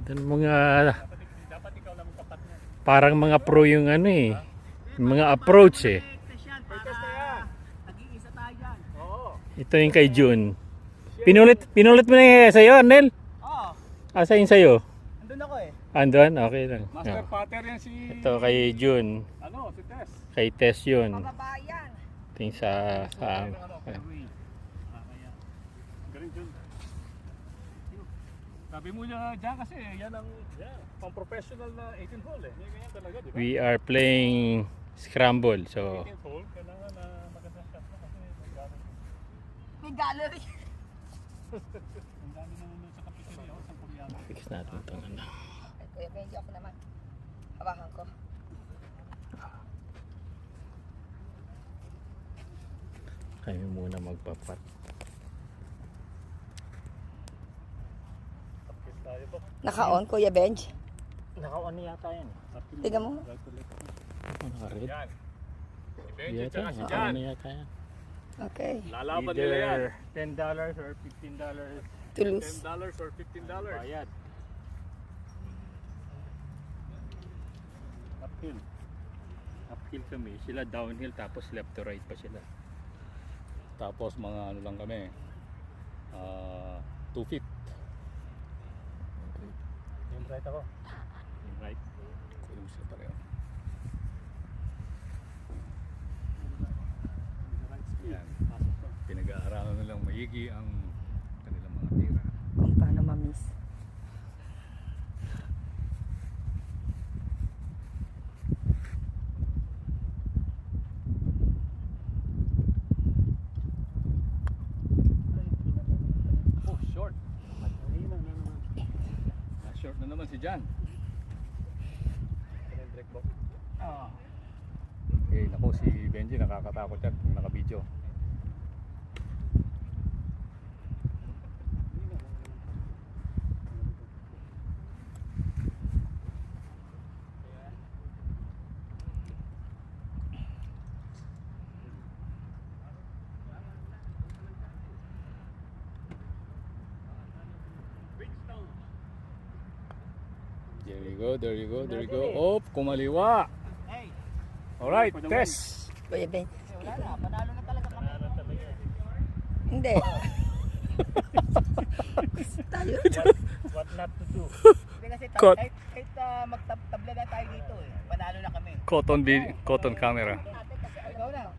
Doon mga parang mga pro yung ano eh. Mga approach eh. Ito yung kay June. Pinulit mo na yung sa'yo, Arnel? Oo. Asa yung sa'yo? Andun ako eh. Andun? Okay lang. Master Patter yan si... Ito kay June. Ano, si Tess. Kay Tess yun. Kababayan. Ito yung sa... Galing dyan. Sabi mo niya dyan kasi yan ang pang-professional na 18 hole eh. Yan ganyan talaga, di ba? We are playing scramble. So, 18 hole, kailangan na maganda shot mo kasi maggamit. May gallery. Ang dami nanonood sa kapitili ako sa Koreano. fix natin itong ano. Kuya Benji, ako naman. Hawakan ko. Kami muna magpapat. Tapos tayo ba? Naka-on, Kuya Benji. Naka-on yata yan. Tingnan mo. Naka-red. Yan. Si Benji Yata, tsaka si Jan. naka-on yata yan. Okay. Lalaban nila yan. Either $10 or $15 To lose. $10 or $15. bayad. Uphill. Uphill kami. Sila downhill tapos left to right pa sila. Tapos mga ano lang kami. 2 feet. Yung right ako. Yung right. Kulang sila pareho. Yan. Pinag-aaralan nilang maigi ang kanilang mga tira. Kung paano ma-miss. Oh, short. Short na naman si Jan. Okay, naku si Benji nakakatakot yan kung naka-video. There you go, there you go, there you go. Oh, kumaliwa. Hey. Alright, Tess. Kuya Benji. Wala na, panalo na talaga kami. Hindi. Tayo. What not to do? Hindi kasi Cut. kahit magtabla na tayo dito eh. Panalo na kami. Cotton camera. Ikaw na.